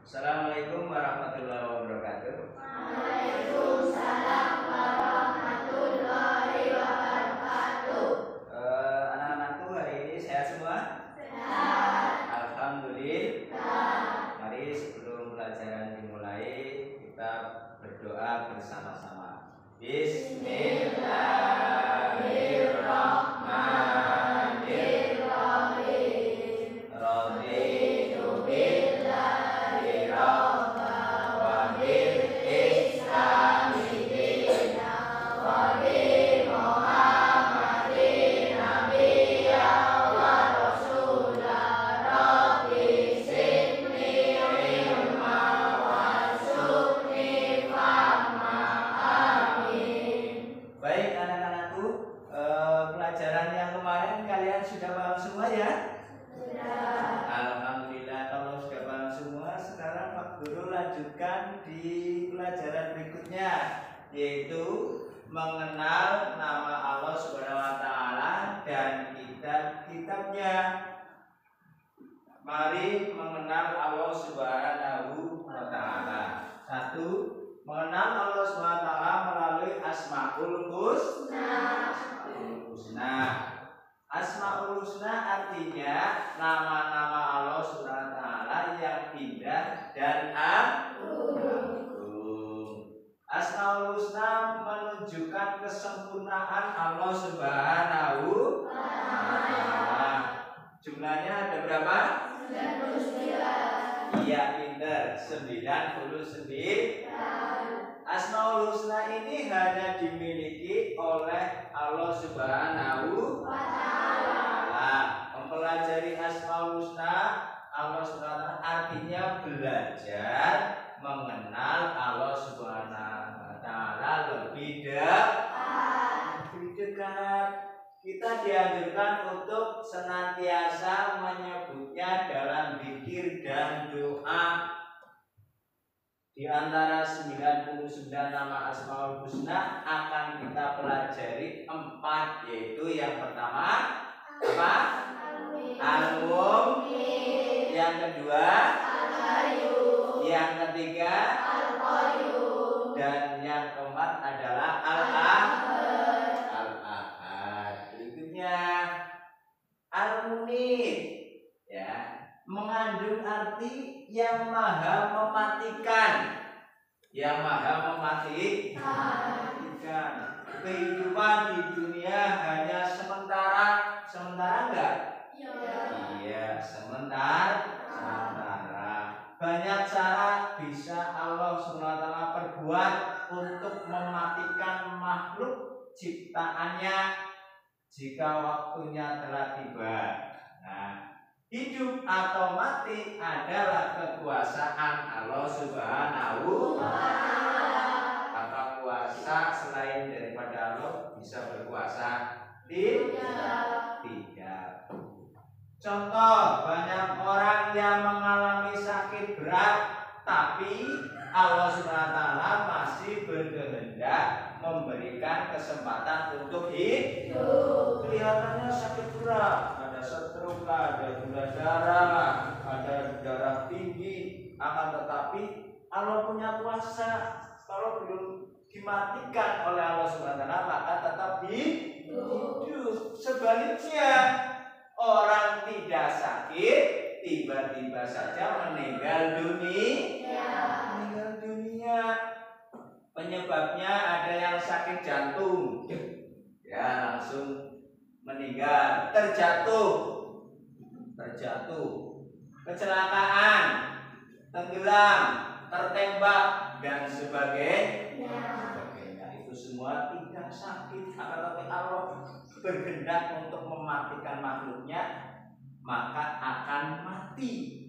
Assalamualaikum warahmatullahi wabarakatuh. Waalaikumsalam warahmatullahi wabarakatuh. Anak-anakku hari ini sehat semua? Sehat. Alhamdulillah. Mari sebelum pelajaran dimulai kita berdoa bersama-sama. Bismillahirrahmanirrahim. Raditu billahi rabba wa bil islami dina wa bi Muhammadin nabiyya wa rasula rabbi zidni ilma warzuqni fahma. Amin. Baik anak-anakku, pelajaran yang kemarin kalian sudah paham semua ya? Sudah. Alhamdulillah kalau sudah paham semua, sekarang Pak Guru lanjutkan di pelajaran berikutnya, yaitu mengenal nama Allah Subhanahu wa taala dan kitab-kitabnya. Mari mengenal Allah Subhanahu wa taala. Satu, mengenal Allah Subhanahu wa taala melalui Asmaul Husna. Asmaul Husna artinya nama-nama Allah Subhanahu wa taala yang indah dan agung. Asmaul Husna menunjukkan kesempurnaan Allah Subhanahu wa taala. Jumlahnya ada berapa? 99. Iya, pinter. 99. Asmaul Husna ini hanya dimiliki oleh Allah Subhanahu wa taala. Mempelajari Asmaul Husna Allah Subhanahu wa taala artinya belajar mengenal Allah Subhanahu wa taala lebih dekat. Kita dianjurkan untuk senantiasa menyebutnya dalam zikir dan doa. Di antara 99 nama Asmaul Husna akan kita pelajari 4, yaitu yang pertama apa? Al-Mum, yang kedua Al-Qayyum, yang ketiga Al-Qayyum, dan yang keempat adalah Al-Ahad. Berikutnya Al-Munib, ya, mengandung arti yang maha mematikan. Yang maha mematikan. Kehidupan di dunia hanya sementara. Sementara enggak? Iya, sementara. Banyak cara bisa Allah SWT perbuat untuk mematikan makhluk ciptaannya jika waktunya telah tiba. Nah, hidup atau mati adalah kekuasaan Allah Subhanahu wa taala. Apa kuasa selain daripada Allah bisa berkuasa? Tidak. Contoh, banyak orang yang mengalami sakit berat, tapi Allah Subhanahu wa taala masih berkehendak memberikan kesempatan untuk hidup. Kelihatannya sakit berat, ada stroke, ada gula darah, ada darah tinggi, akan tetapi Allah punya kuasa. Kalau belum dimatikan oleh Allah Subhanahu wa taala maka tetap hidup. Sebaliknya, orang tidak sakit tiba-tiba saja meninggal dunia. Penyebabnya ada yang sakit jantung, ya langsung meninggal. Terjatuh, kecelakaan, tenggelam, tertembak dan sebagainya. Itu semua tidak sakit, akan tetapi Allah berkehendak untuk mematikan makhluknya, maka akan mati.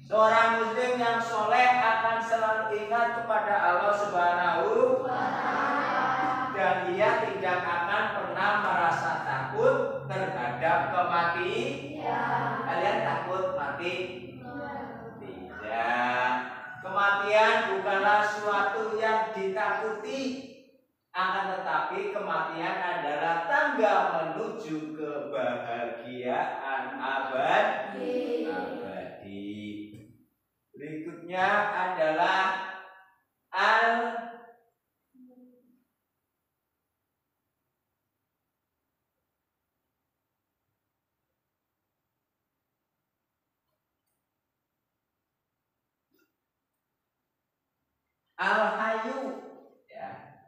Seorang muslim yang soleh akan selalu ingat kepada Allah Subhanahu wa taala dan dia tidak akan pernah merasa takut terhadap kematian. Kalian takut mati? Tidak. Kematian bukanlah suatu yang ditakuti, akan tetapi kematian adalah tangga menuju kebahagiaan abadi. Berikutnya adalah al-hayyu, ya.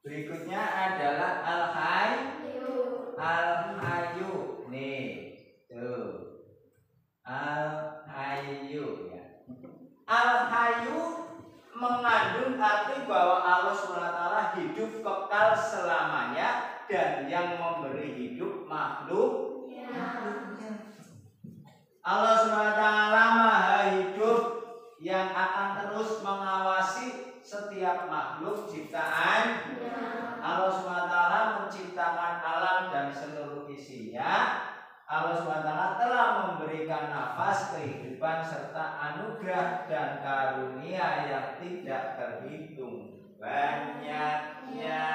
Berikutnya adalah al-hayyu. Nih, tuh. Al-hayyu, ya. Al-hayyu mengandung arti bahwa Allah SWT hidup kekal selamanya dan yang memberi hidup makhluknya. Allah SWT maha hidup yang akan terus mengawasi setiap makhluk ciptaan. Allah SWT menciptakan alam dan seluruh isinya. Allah SWT telah memberikan nafas kehidupan serta anugerah dan karunia yang tidak terhitung banyaknya.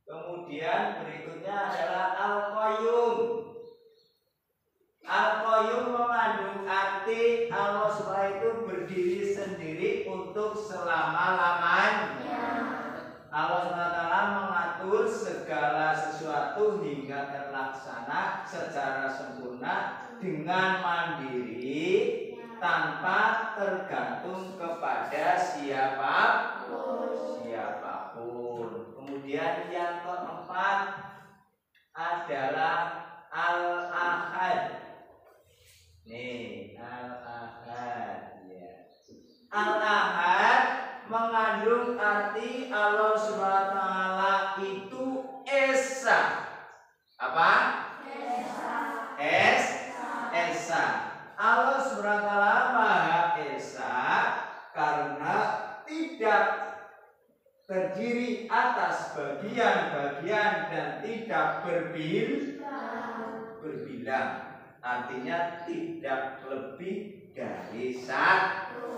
Kemudian berikutnya adalah al-qayyum. Al-qayyum mengandung arti Allah SWT itu berdiri sendiri untuk selama-lamanya. Allah SWT mengatur segala sesuatu hingga terlaksana secara sempurna dengan mandiri tanpa tergantung kepada siapapun. Kemudian yang keempat adalah al-ahad. Nih, al-ahad, ya. Al-ahad mengandung arti Allah SWT itu esa. Apa? Esa. Allah SWT Maha Esa karena tidak terdiri atas bagian-bagian dan tidak berbilang. Artinya tidak lebih dari satu.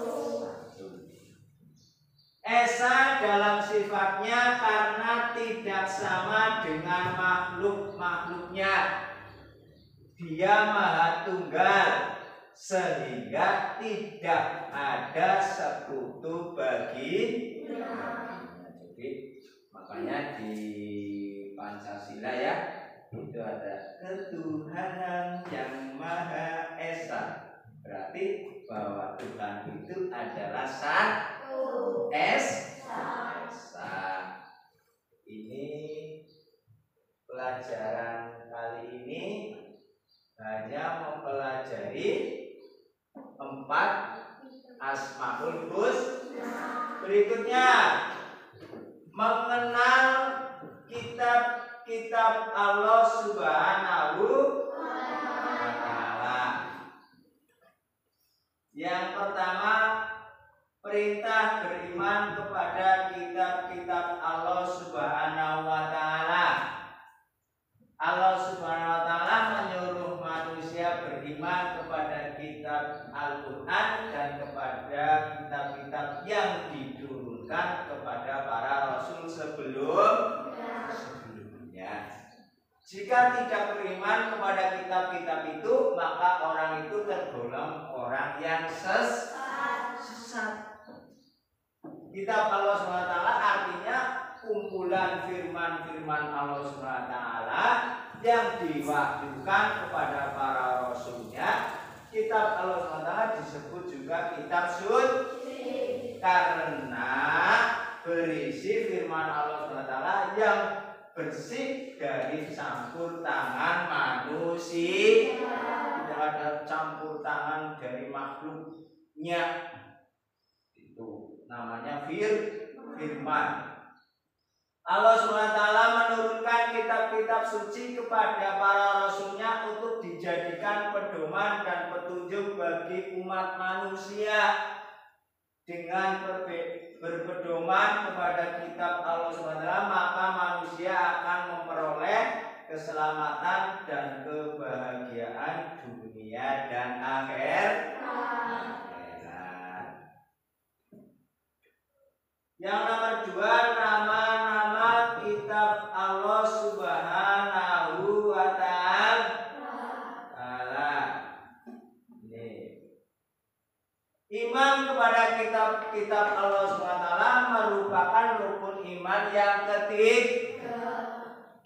Esa dalam sifatnya karena tidak sama dengan makhluk-makhluknya. Dia maha tunggal sehingga tidak ada sekutu baginya. Jadi makanya di Pancasila ya itu ada ketuhanan yang maha esa. Berarti bahwa Tuhan itu adalah satu. Esa. Ini pelajaran kali ini hanya mempelajari 4 Asmaul Husna. Berikutnya mengenal kitab-kitab Allah Subhanahu wa Ta'ala. Yang pertama, perintah beriman kepada kitab-kitab Allah Subhanahu wa Ta'ala. Allah Subhanahu wa Ta'ala menyuruh manusia beriman kepada kitab Al-Quran dan kepada kitab-kitab yang diturunkan kepada para rasul sebelumnya. Jika tidak beriman kepada kitab-kitab itu, maka orang itu tergolong orang yang sesat. Kitab Allah SWT artinya kumpulan firman-firman Allah SWT yang diwahyukan kepada para rasulnya. Kitab Allah SWT disebut juga kitab suci karena berisi firman Allah SWT yang bersih dari campur tangan manusia. Tidak ada campur tangan dari makhluknya. Itu namanya firman. Allah SWT menurunkan kitab-kitab suci kepada para rasulnya untuk dijadikan pedoman dan petunjuk bagi umat manusia. Dengan berpedoman kepada kitab Allah SWT, maka manusia akan memperoleh keselamatan dan kebahagiaan dunia dan akhirat. Yang nomor 2, nama-nama kitab Allah Subhanahu wa Ta'ala. kitab-kitab Allah SWT merupakan rukun iman yang ketiga.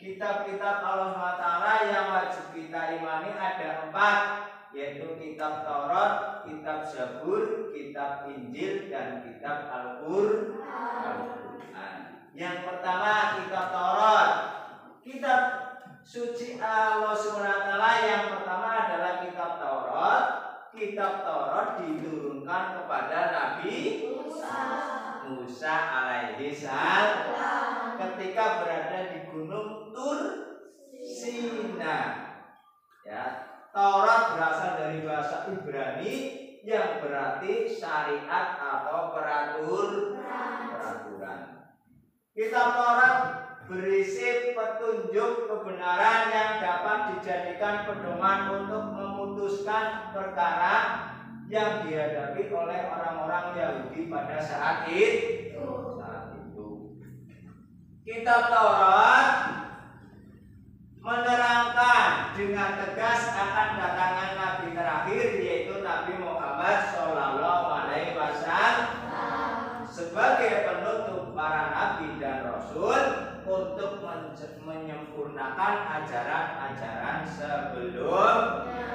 Kitab-kitab Allah SWT yang wajib kita imani ada 4, yaitu kitab Taurat, kitab Zabur, kitab Injil, dan kitab Al-Qur'an. Yang pertama kitab Taurat. Kitab suci Allah SWT yang pertama adalah kitab Taurat. Kitab Taurat diturunkan kepada Nabi Musa alaihi salam ketika berada di gunung Tur Sina. Ya, Taurat berasal dari bahasa Ibrani yang berarti syariat atau peraturan. Kitab Taurat berisi petunjuk kebenaran yang dapat dijadikan pedoman untuk memutuskan perkara yang dihadapi oleh orang-orang Yahudi pada saat itu. Kitab Taurat menerangkan dengan tegas akan datangan Nabi terakhir, yaitu Nabi Muhammad SAW sebagai penutup para nabi dan rasul untuk menyempurnakan ajaran-ajaran sebelumnya.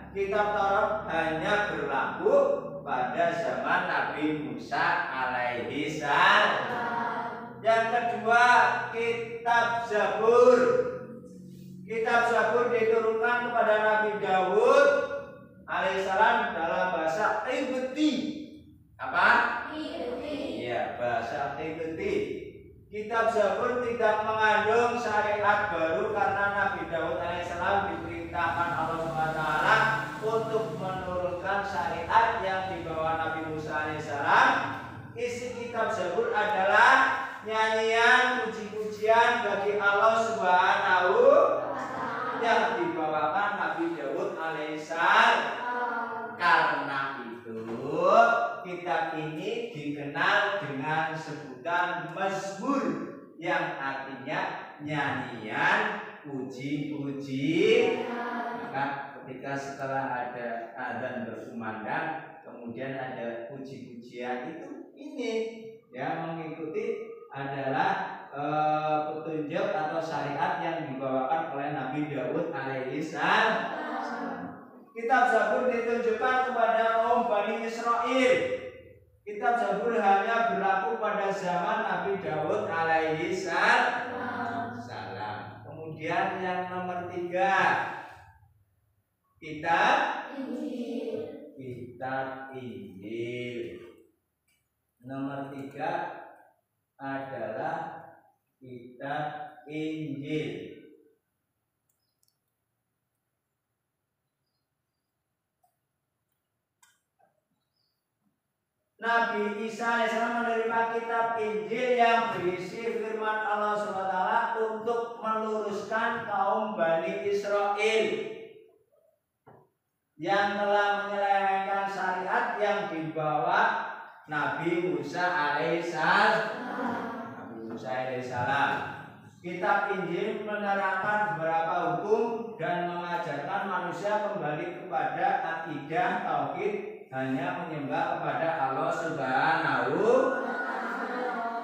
Kitab Taurat hanya berlaku pada zaman Nabi Musa alaihi salam. Yang kedua, kitab Zabur. Kitab Zabur diturunkan kepada Nabi Daud alaihissalam dalam bahasa Ibrani. Apa? Iya, bahasa Ibrani. Kitab Zabur tidak mengandung syariat baru karena Nabi Daud alaihissalam diperintahkan Allah SWT untuk menurunkan syariat yang dibawa Nabi Musa alaihissalam. Isi kitab Zabur adalah nyanyian puji-pujian bagi Allah Subhanahu yang dibawakan Nabi Daud alaihissalam. Karena itu kitab ini dikenal dengan sebutan Mazmur yang artinya nyanyian puji-puji. Maka ketika setelah ada adzan berkumandang kemudian ada puji-pujian, itu ini ya mengikuti adalah petunjuk atau syariat yang dibawakan oleh Nabi Daud alaihi salam. Kitab Zabur ditunjukkan kepada kaum Bani Israel. Kitab Zabur hanya berlaku pada zaman Nabi Daud alaihi salam. Kemudian yang nomor 3, kitab Injil. Kitab Injil. Nomor 3 adalah kitab Injil. Nabi Isa alaihissalam menerima kitab Injil yang berisi firman Allah SWT untuk meluruskan kaum Bani Israel yang telah menyelewengkan syariat yang dibawa Nabi Musa alaihissalam. Kitab Injil menerangkan beberapa hukum dan mengajarkan manusia kembali kepada akidah tauhid, hanya menyembah kepada Allah Subhanahu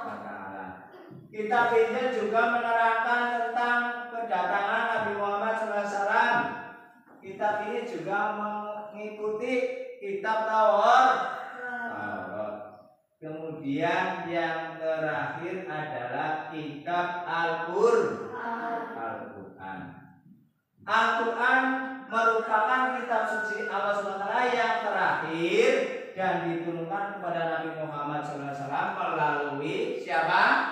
wa Ta'ala. Kitab Injil juga menerangkan tentang kedatangan Nabi Muhammad SAW. Kitab ini juga mengikuti kitab Taurat. Kemudian yang terakhir adalah kitab Al-Qur'an. Al-Qur'an merupakan kitab suci Allah SWT yang terakhir dan diturunkan kepada Nabi Muhammad SAW melalui siapa?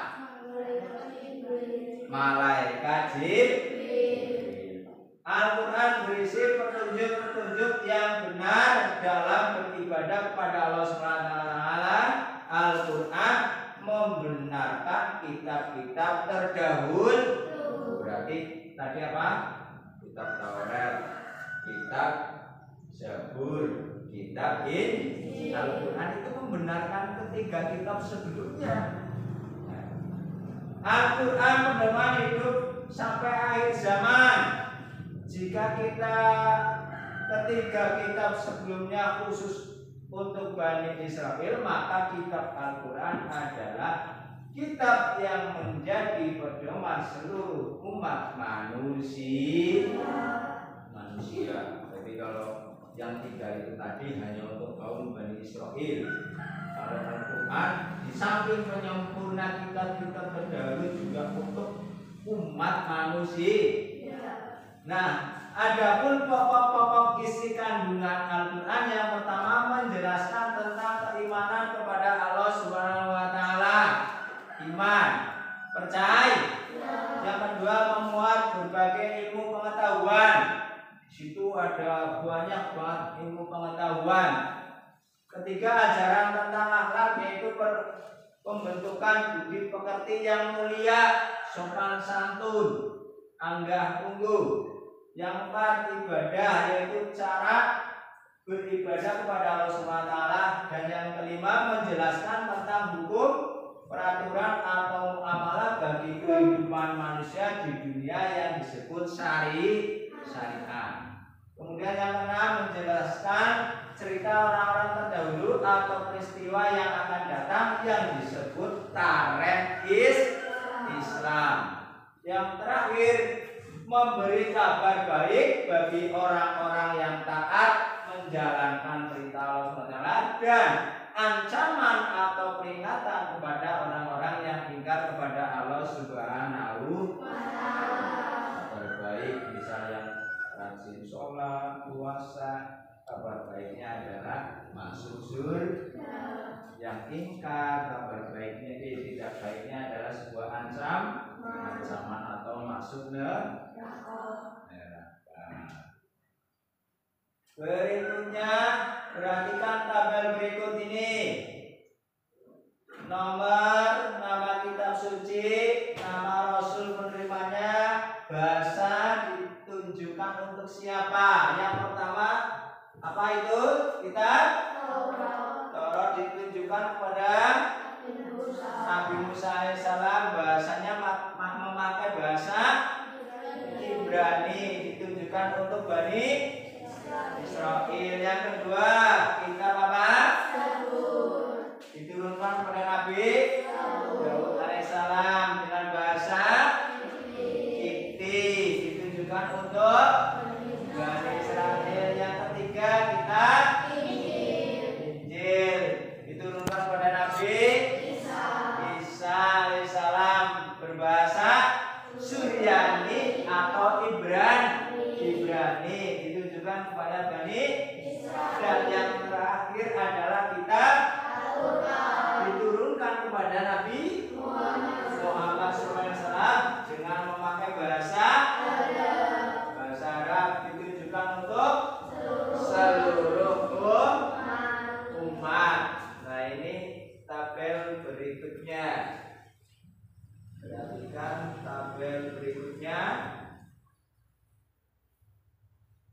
Malaikat Jibril. Al-Quran berisi petunjuk-petunjuk yang benar dalam beribadah kepada Allah SWT. Al-Quran membenarkan kitab-kitab terdahulu. Berarti tadi apa? Kitab Taurat, kitab Zabur, kitab Injil. Al-Quran itu membenarkan ketiga kitab sebelumnya. Al-Quran pedoman hidup sampai akhir zaman. Jika kita ketiga kitab sebelumnya khusus untuk Bani Israel, maka kitab Al-Quran adalah kitab yang menjadi pedoman seluruh umat manusia. Jadi kalau yang 3 itu tadi hanya untuk kaum Bani Israel. Kalau Al-Quran di samping penyempurna kitab-kitab terdahulu juga untuk umat manusia. Nah, adapun pokok-pokok isi kandungan Al-Quran, yang pertama menjelaskan tentang keimanan kepada Allah Subhanahu wa Ta'ala, iman, percaya. Yang kedua memuat berbagai ilmu pengetahuan. Di situ ada banyak banget ilmu pengetahuan. Ketiga, ajaran tentang akhlak, yaitu pembentukan budi pekerti yang mulia, sopan santun, anggah ungguh. Yang keempat, ibadah, yaitu cara beribadah kepada Allah Subhanahu wa Ta'ala. Dan yang kelima, menjelaskan tentang hukum, peraturan atau muamalah bagi kehidupan manusia di dunia yang disebut syariat. Kemudian yang keenam, menjelaskan cerita orang-orang terdahulu atau peristiwa yang akan datang yang disebut tarikh Islam. Yang terakhir, memberi kabar baik bagi orang-orang yang taat menjalankan perintah Allah SWT, dan ancaman atau peringatan kepada orang-orang yang ingkar kepada Allah Subhanahu wa Ta'ala. Kabar baik misalnya rajin sholat, puasa, kabar baiknya adalah masuk surga. Yang ingkar, kabar baiknya tidak baiknya adalah sebuah ancaman atau masuk neraka. Berikutnya, perhatikan tabel berikut ini. Nomor, nama kitab suci, nama Rasul penerimanya, bahasa ditunjukkan untuk siapa. Yang pertama, apa itu? Kitab Taurat ditunjukkan kepada Nabi Musa alaihissalam. Bahasanya memakai bahasa Ibrani, ditunjukkan untuk Bani Israel. Yang kedua, kitab apa? Diturunkan kepada Nabi Daud alaihissalam dengan bahasa Kipti, ditunjukkan untuk Bani Israel. Yang ketiga, kitab Injil, diturunkan kepada Nabi Isa alaihissalam berbahasa Suryani atau Ibrani, ditunjukkan kepada Bani Israel. Dan yang terakhir adalah kitab diturunkan kepada Nabi Muhammad SAW dengan memakai bahasa Arab, ditunjukkan untuk seluruh umat. Nah, ini tabel berikutnya. Perhatikan tabel berikutnya.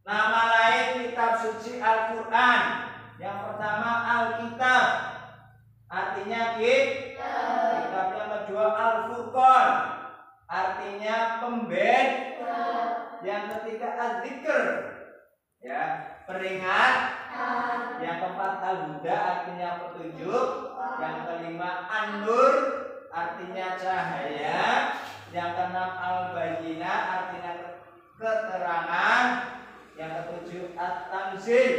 Nama lain kitab suci Al-Quran. Yang pertama Alkitab, artinya kitab. Yang kedua Al-Furqan, artinya pembeda. Yang ketiga Az-Zikr, ya, peringatan. Yang keempat Al-Huda, artinya petunjuk. Yang kelima An-Nur, artinya cahaya. Yang keenam Al-Bayyinah, artinya keterangan. Yang ketujuh At-Tanzil,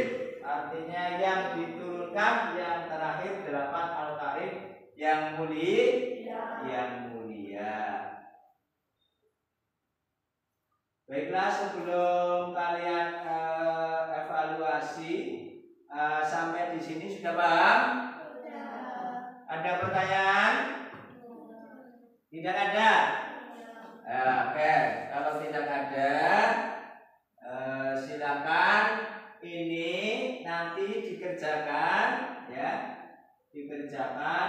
artinya yang diturunkan. Yang terakhir 8 Al-Karim, yang mulia. Baiklah, sebelum kalian evaluasi, sampai di sini sudah paham? Ada pertanyaan? Tidak ada? Oke, kalau tidak ada, silakan ini nanti dikerjakan, ya, dikerjakan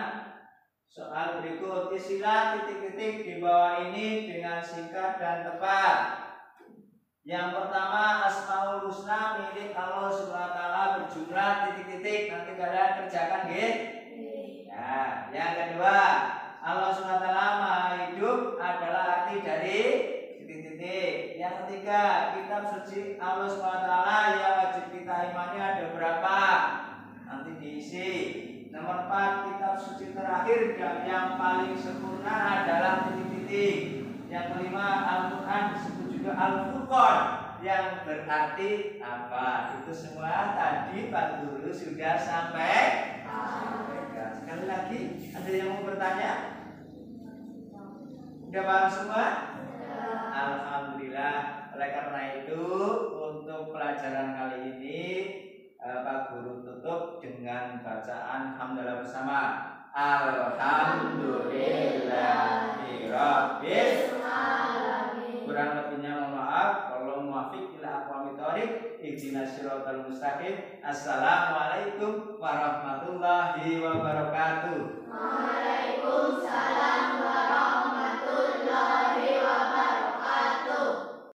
soal berikut. Isilah titik-titik di bawah ini dengan singkat dan tepat. Yang pertama, Asmaul Husna milik Allah Subhanahu wa Ta'ala berjumlah titik-titik. Nanti kalian kerjakan, gitu. Ya, yang kedua, Allah Subhanahu wa Ta'ala Maha Hidup adalah arti dari titik-titik. Yang ketiga, kitab suci Allah Subhanahu wa Ta'ala yang wajib kita imani ada berapa? Nanti di definisi. Nomor 4, kitab suci terakhir dan yang paling sempurna adalah titik-titik. Yang kelima, Al-Quran disebut juga Al-Furqan, yang berarti apa? Itu semua tadi Pak Guru sudah sampaikan. Sekali lagi, ada yang mau bertanya? Sudah paham semua? Alhamdulillah. Oleh karena itu, untuk pelajaran kali ini Pak Guru tutup dengan bacaan hamdalah bersama. Alhamdulillahirabbil alamin. Kurang lebihnya mohon maaf. Kalau muwafiq ila aqwamit thoriq, ihdinas siratal mustaqim. Assalamualaikum warahmatullahi wabarakatuh. Waalaikumsalam warahmatullahi